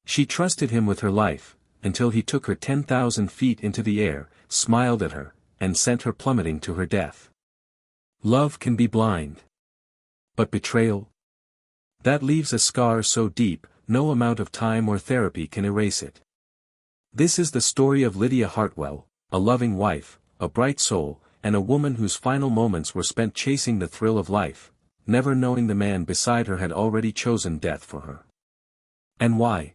She trusted him with her life, until he took her 10,000 feet into the air, smiled at her, and sent her plummeting to her death. Love can be blind. But betrayal? That leaves a scar so deep, no amount of time or therapy can erase it. This is the story of Lydia Hartwell, a loving wife, a bright soul, and a woman whose final moments were spent chasing the thrill of life, never knowing the man beside her had already chosen death for her. And why?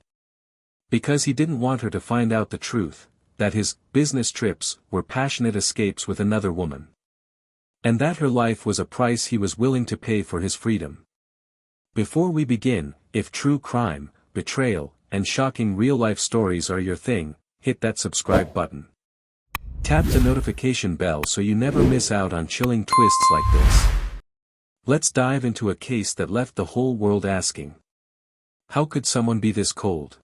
Because he didn't want her to find out the truth, that his business trips were passionate escapes with another woman. And that her life was a price he was willing to pay for his freedom. Before we begin, if true crime, betrayal, and shocking real-life stories are your thing, hit that subscribe button. Tap the notification bell so you never miss out on chilling twists like this. Let's dive into a case that left the whole world asking. How could someone be this cold?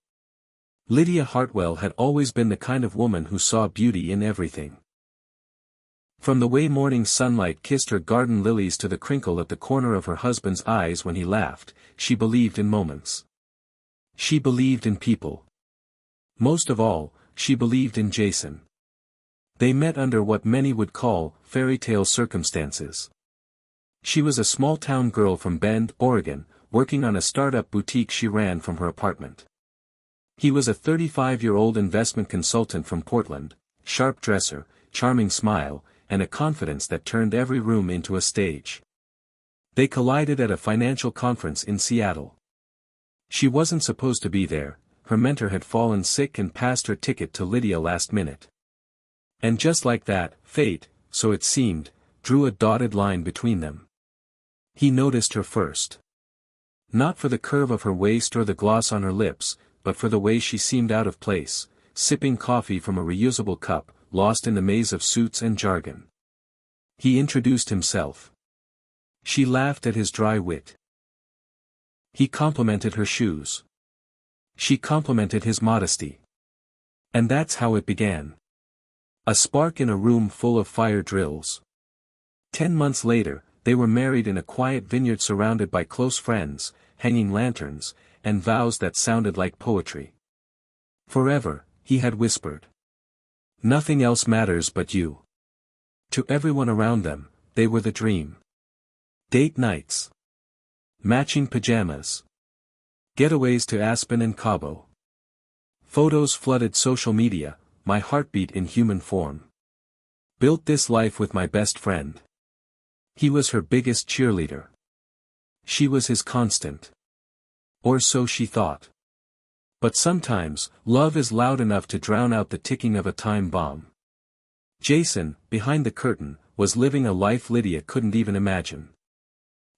Lydia Hartwell had always been the kind of woman who saw beauty in everything. From the way morning sunlight kissed her garden lilies to the crinkle at the corner of her husband's eyes when he laughed, she believed in moments. She believed in people. Most of all, she believed in Jason. They met under what many would call fairy tale circumstances. She was a small-town girl from Bend, Oregon, working on a startup boutique she ran from her apartment. He was a 35-year-old investment consultant from Portland, sharp dresser, charming smile, and a confidence that turned every room into a stage. They collided at a financial conference in Seattle. She wasn't supposed to be there, her mentor had fallen sick and passed her ticket to Lydia last minute. And just like that, fate, so it seemed, drew a dotted line between them. He noticed her first. Not for the curve of her waist or the gloss on her lips, but for the way she seemed out of place, sipping coffee from a reusable cup, lost in the maze of suits and jargon. He introduced himself. She laughed at his dry wit. He complimented her shoes. She complimented his modesty. And that's how it began. A spark in a room full of fire drills. 10 months later, they were married in a quiet vineyard surrounded by close friends, hanging lanterns, and vows that sounded like poetry. Forever, he had whispered. Nothing else matters but you. To everyone around them, they were the dream. Date nights. Matching pajamas. Getaways to Aspen and Cabo. Photos flooded social media, my heartbeat in human form. Built this life with my best friend. He was her biggest cheerleader. She was his constant. Or so she thought. But sometimes, love is loud enough to drown out the ticking of a time bomb. Jason, behind the curtain, was living a life Lydia couldn't even imagine.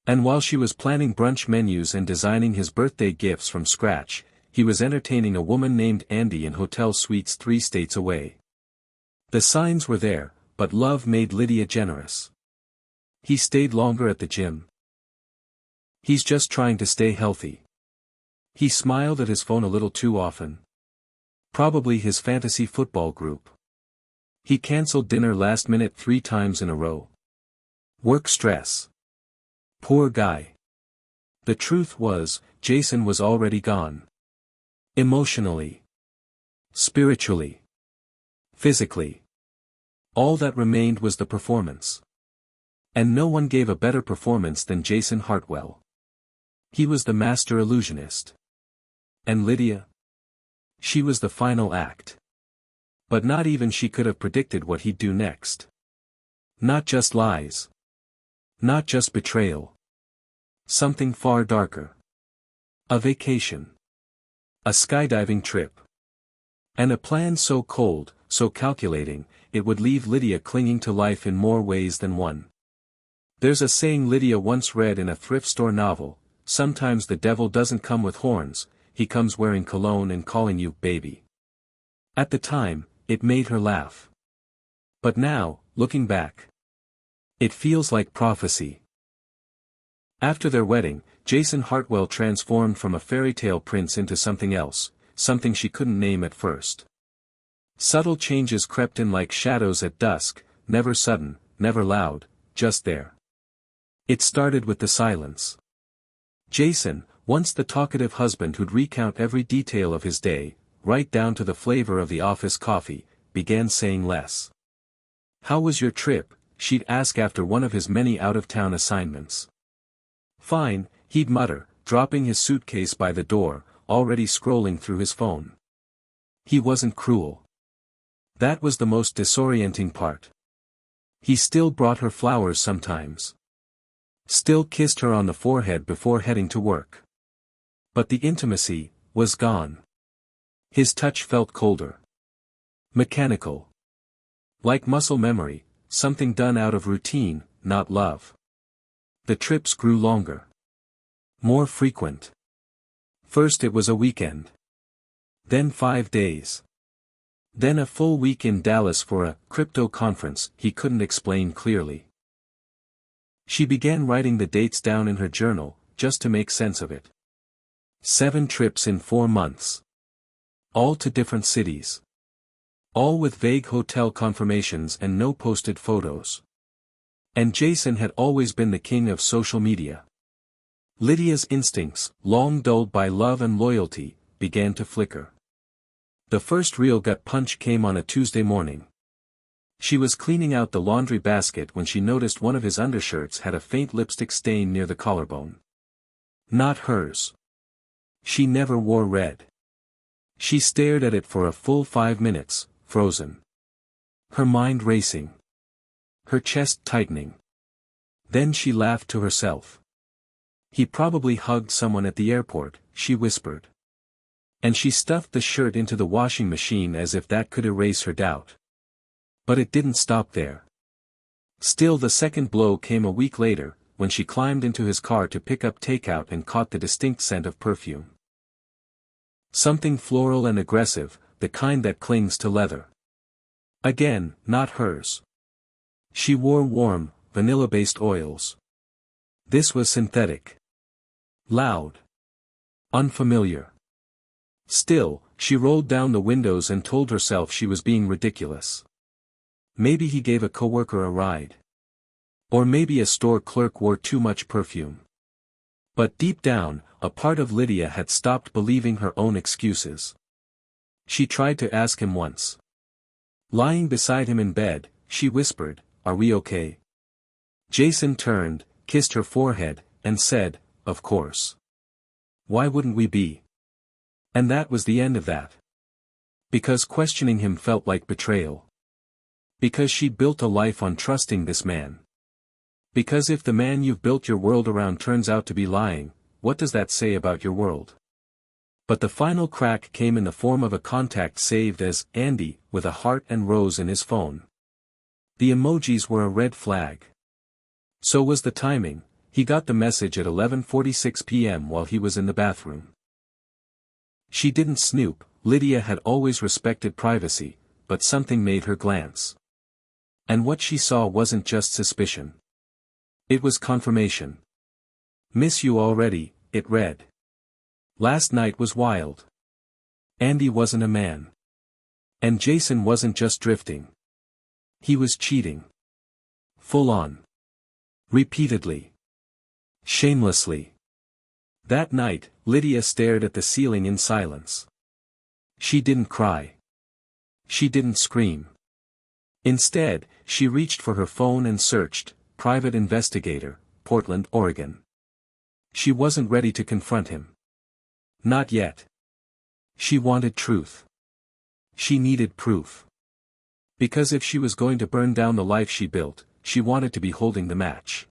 And while she was planning brunch menus and designing his birthday gifts from scratch, he was entertaining a woman named Andy in hotel suites 3 states away. The signs were there, but love made Lydia generous. He stayed longer at the gym. He's just trying to stay healthy. He smiled at his phone a little too often. Probably his fantasy football group. He canceled dinner last minute 3 times in a row. Work stress. Poor guy. The truth was, Jason was already gone. Emotionally. Spiritually. Physically. All that remained was the performance. And no one gave a better performance than Jason Hartwell. He was the master illusionist. And Lydia? She was the final act. But not even she could have predicted what he'd do next. Not just lies. Not just betrayal. Something far darker. A vacation. A skydiving trip. And a plan so cold, so calculating, it would leave Lydia clinging to life in more ways than one. There's a saying Lydia once read in a thrift store novel, sometimes the devil doesn't come with horns, he comes wearing cologne and calling you baby. At the time, it made her laugh. But now, looking back, it feels like prophecy. After their wedding, Jason Hartwell transformed from a fairy tale prince into something else, something she couldn't name at first. Subtle changes crept in like shadows at dusk, never sudden, never loud, just there. It started with the silence. Jason, Once the talkative husband who'd recount every detail of his day, right down to the flavor of the office coffee, began saying less. "How was your trip?" she'd ask after one of his many out-of-town assignments. "Fine," he'd mutter, dropping his suitcase by the door, already scrolling through his phone. He wasn't cruel. That was the most disorienting part. He still brought her flowers sometimes. Still kissed her on the forehead before heading to work. But the intimacy was gone. His touch felt colder. Mechanical. Like muscle memory, something done out of routine, not love. The trips grew longer. More frequent. First it was a weekend. Then 5 days. Then a full week in Dallas for a crypto conference he couldn't explain clearly. She began writing the dates down in her journal, just to make sense of it. 7 trips in 4 months. All to different cities. All with vague hotel confirmations and no posted photos. And Jason had always been the king of social media. Lydia's instincts, long dulled by love and loyalty, began to flicker. The first real gut punch came on a Tuesday morning. She was cleaning out the laundry basket when she noticed one of his undershirts had a faint lipstick stain near the collarbone. Not hers. She never wore red. She stared at it for a full 5 minutes, frozen. Her mind racing. Her chest tightening. Then she laughed to herself. He probably hugged someone at the airport, she whispered. And she stuffed the shirt into the washing machine as if that could erase her doubt. But it didn't stop there. Still, the second blow came a week later, when she climbed into his car to pick up takeout and caught the distinct scent of perfume. Something floral and aggressive, the kind that clings to leather. Again, not hers. She wore warm, vanilla-based oils. This was synthetic. Loud. Unfamiliar. Still, she rolled down the windows and told herself she was being ridiculous. Maybe he gave a coworker a ride. Or maybe a store clerk wore too much perfume. But deep down, a part of Lydia had stopped believing her own excuses. She tried to ask him once. Lying beside him in bed, she whispered, "Are we okay?" Jason turned, kissed her forehead, and said, "Of course. Why wouldn't we be?" And that was the end of that. Because questioning him felt like betrayal. Because she'd built a life on trusting this man. Because if the man you've built your world around turns out to be lying, what does that say about your world? But the final crack came in the form of a contact saved as Andy, with a heart and rose in his phone. The emojis were a red flag. So was the timing. He got the message at 11:46 p.m. while he was in the bathroom. She didn't snoop. Lydia had always respected privacy, but something made her glance. And what she saw wasn't just suspicion. It was confirmation. "Miss you already," it read. Last night was wild. Andy wasn't a man. And Jason wasn't just drifting. He was cheating. Full on. Repeatedly. Shamelessly. That night, Lydia stared at the ceiling in silence. She didn't cry. She didn't scream. Instead, she reached for her phone and searched, "Private Investigator, Portland, Oregon." She wasn't ready to confront him. Not yet. She wanted truth. She needed proof. Because if she was going to burn down the life she built, she wanted to be holding the match.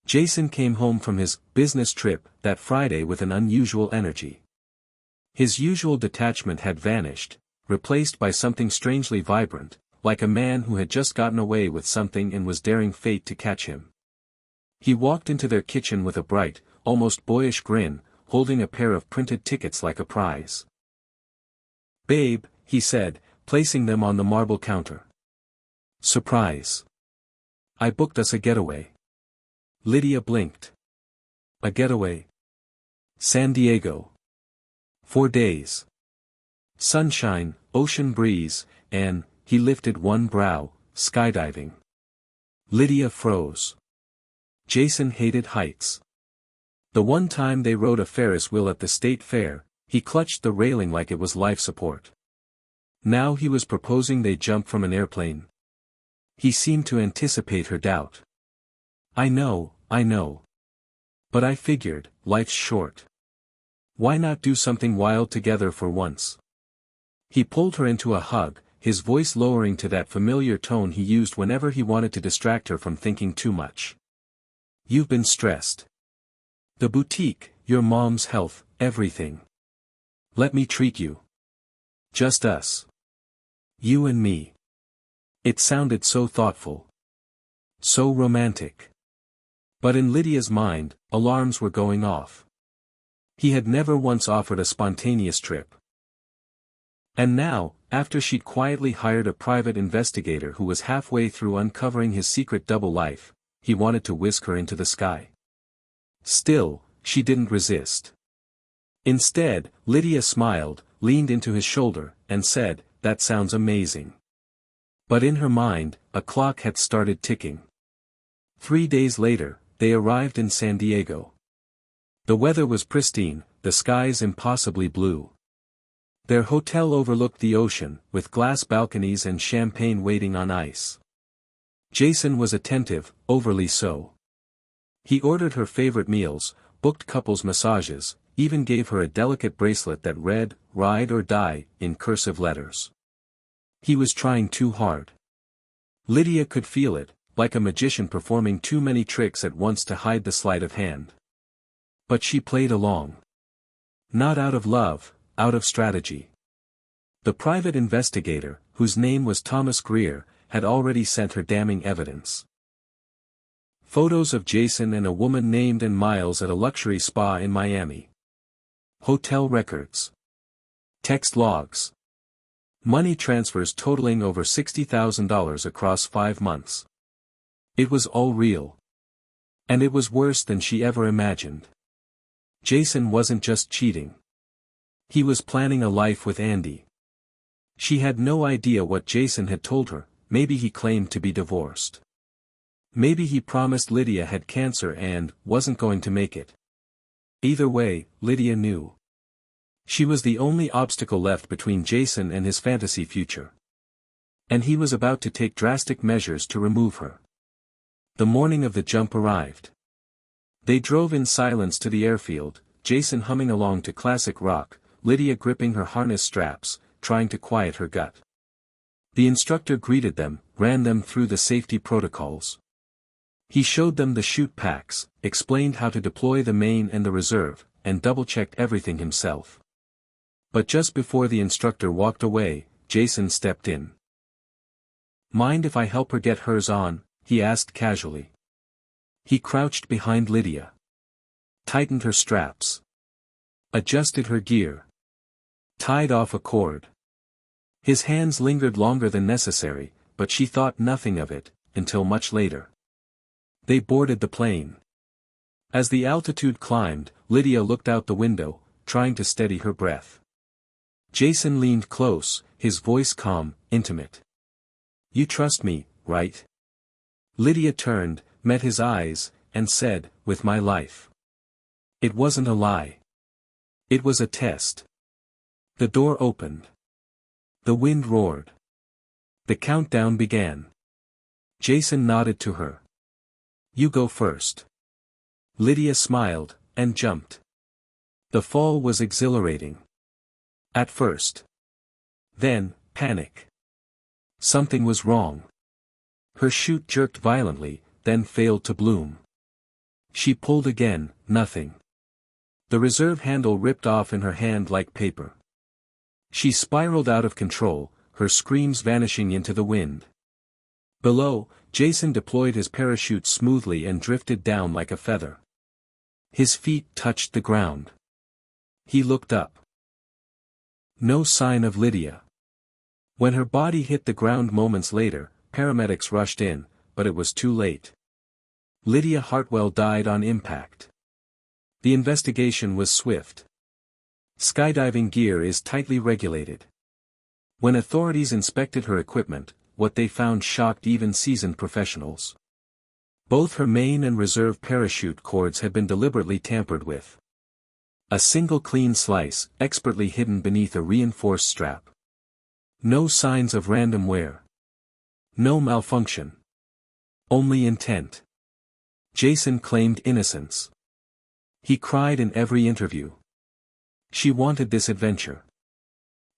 Jason came home from his business trip that Friday with an unusual energy. His usual detachment had vanished, replaced by something strangely vibrant, like a man who had just gotten away with something and was daring fate to catch him. He walked into their kitchen with a bright, almost boyish grin, holding a pair of printed tickets like a prize. "Babe," he said, placing them on the marble counter. "Surprise. I booked us a getaway." Lydia blinked. "A getaway? San Diego. 4 days. Sunshine, ocean breeze, and," he lifted one brow, "skydiving." Lydia froze. Jason hated heights. The one time they rode a Ferris wheel at the state fair, he clutched the railing like it was life support. Now he was proposing they jump from an airplane. He seemed to anticipate her doubt. I know. But I figured, life's short. Why not do something wild together for once? He pulled her into a hug, his voice lowering to that familiar tone he used whenever he wanted to distract her from thinking too much. You've been stressed. The boutique, your mom's health, everything. Let me treat you. Just us. You and me. It sounded so thoughtful. So romantic. But in Lydia's mind, alarms were going off. He had never once offered a spontaneous trip. And now, after she'd quietly hired a private investigator who was halfway through uncovering his secret double life, he wanted to whisk her into the sky. Still, she didn't resist. Instead, Lydia smiled, leaned into his shoulder, and said, "That sounds amazing." But in her mind, a clock had started ticking. 3 days later, they arrived in San Diego. The weather was pristine, the skies impossibly blue. Their hotel overlooked the ocean, with glass balconies and champagne waiting on ice. Jason was attentive, overly so. He ordered her favorite meals, booked couples massages, even gave her a delicate bracelet that read, "Ride or Die," in cursive letters. He was trying too hard. Lydia could feel it, like a magician performing too many tricks at once to hide the sleight of hand. But she played along. Not out of love, out of strategy. The private investigator, whose name was Thomas Greer, had already sent her damning evidence. Photos of Jason and a woman named and Miles at a luxury spa in Miami. Hotel records. Text logs. Money transfers totaling over $60,000 across 5 months. It was all real. And it was worse than she ever imagined. Jason wasn't just cheating. He was planning a life with Andy. She had no idea what Jason had told her. Maybe he claimed to be divorced. Maybe he promised Lydia had cancer and wasn't going to make it. Either way, Lydia knew. She was the only obstacle left between Jason and his fantasy future. And he was about to take drastic measures to remove her. The morning of the jump arrived. They drove in silence to the airfield, Jason humming along to classic rock, Lydia gripping her harness straps, trying to quiet her gut. The instructor greeted them, ran them through the safety protocols. He showed them the chute packs, explained how to deploy the main and the reserve, and double-checked everything himself. But just before the instructor walked away, Jason stepped in. "Mind if I help her get hers on?" he asked casually. He crouched behind Lydia. Tightened her straps. Adjusted her gear. Tied off a cord. His hands lingered longer than necessary, but she thought nothing of it, until much later. They boarded the plane. As the altitude climbed, Lydia looked out the window, trying to steady her breath. Jason leaned close, his voice calm, intimate. "You trust me, right?" Lydia turned, met his eyes, and said, "With my life." It wasn't a lie. It was a test. The door opened. The wind roared. The countdown began. Jason nodded to her. "You go first." Lydia smiled, and jumped. The fall was exhilarating. At first. Then, panic. Something was wrong. Her chute jerked violently, then failed to bloom. She pulled again, nothing. The reserve handle ripped off in her hand like paper. She spiraled out of control, her screams vanishing into the wind. Below, Jason deployed his parachute smoothly and drifted down like a feather. His feet touched the ground. He looked up. No sign of Lydia. When her body hit the ground moments later, paramedics rushed in, but it was too late. Lydia Hartwell died on impact. The investigation was swift. Skydiving gear is tightly regulated. When authorities inspected her equipment, what they found shocked even seasoned professionals. Both her main and reserve parachute cords had been deliberately tampered with. A single clean slice, expertly hidden beneath a reinforced strap. No signs of random wear. No malfunction. Only intent. Jason claimed innocence. He cried in every interview. She wanted this adventure.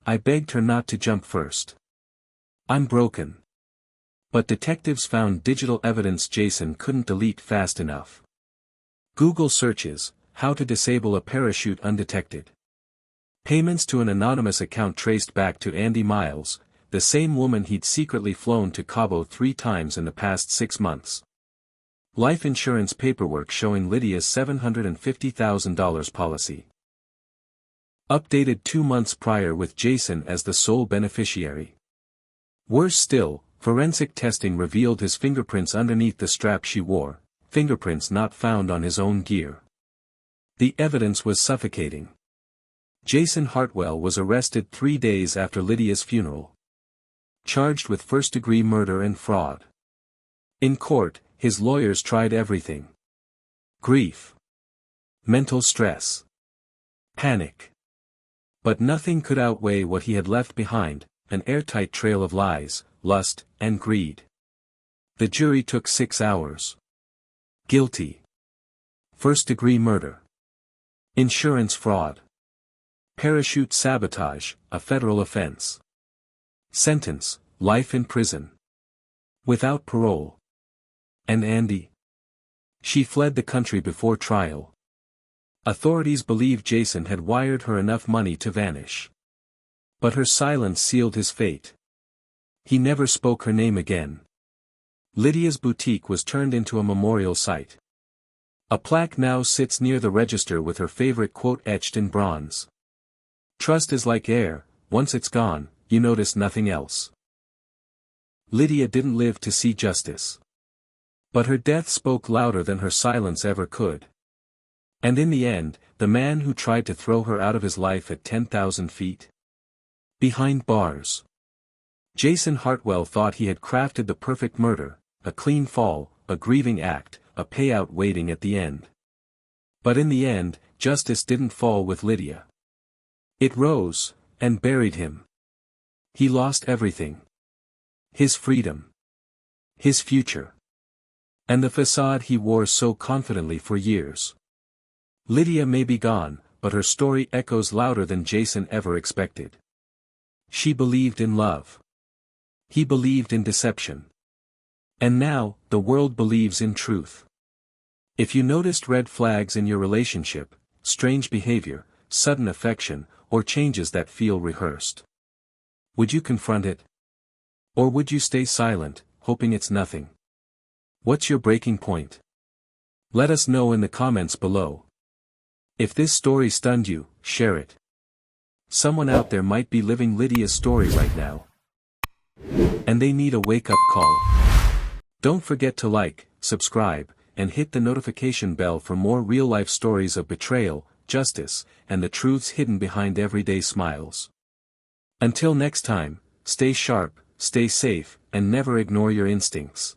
I begged her not to jump first. I'm broken. But detectives found digital evidence Jason couldn't delete fast enough. Google searches, how to disable a parachute undetected. Payments to an anonymous account traced back to Andy Miles, the same woman he'd secretly flown to Cabo 3 times in the past 6 months. Life insurance paperwork showing Lydia's $750,000 policy. Updated 2 months prior with Jason as the sole beneficiary. Worse still, forensic testing revealed his fingerprints underneath the strap she wore, fingerprints not found on his own gear. The evidence was suffocating. Jason Hartwell was arrested 3 days after Lydia's funeral. Charged with first-degree murder and fraud. In court, his lawyers tried everything. Grief. Mental stress. Panic. But nothing could outweigh what he had left behind, an airtight trail of lies, lust, and greed. The jury took 6 hours. Guilty. First-degree murder. Insurance fraud. Parachute sabotage, a federal offense. Sentence, life in prison. Without parole. And Andy? She fled the country before trial. Authorities believe Jason had wired her enough money to vanish. But her silence sealed his fate. He never spoke her name again. Lydia's boutique was turned into a memorial site. A plaque now sits near the register with her favorite quote etched in bronze. Trust is like air, once it's gone, you notice nothing else. Lydia didn't live to see justice. But her death spoke louder than her silence ever could. And in the end, the man who tried to throw her out of his life at 10,000 feet. Behind bars. Jason Hartwell thought he had crafted the perfect murder, a clean fall, a grieving act, a payout waiting at the end. But in the end, justice didn't fall with Lydia. It rose, and buried him. He lost everything. His freedom. His future. And the facade he wore so confidently for years. Lydia may be gone, but her story echoes louder than Jason ever expected. She believed in love. He believed in deception. And now, the world believes in truth. If you noticed red flags in your relationship, strange behavior, sudden affection, or changes that feel rehearsed, would you confront it? Or would you stay silent, hoping it's nothing? What's your breaking point? Let us know in the comments below. If this story stunned you, share it. Someone out there might be living Lydia's story right now. And they need a wake-up call. Don't forget to like, subscribe, and hit the notification bell for more real-life stories of betrayal, justice, and the truths hidden behind everyday smiles. Until next time, stay sharp, stay safe, and never ignore your instincts.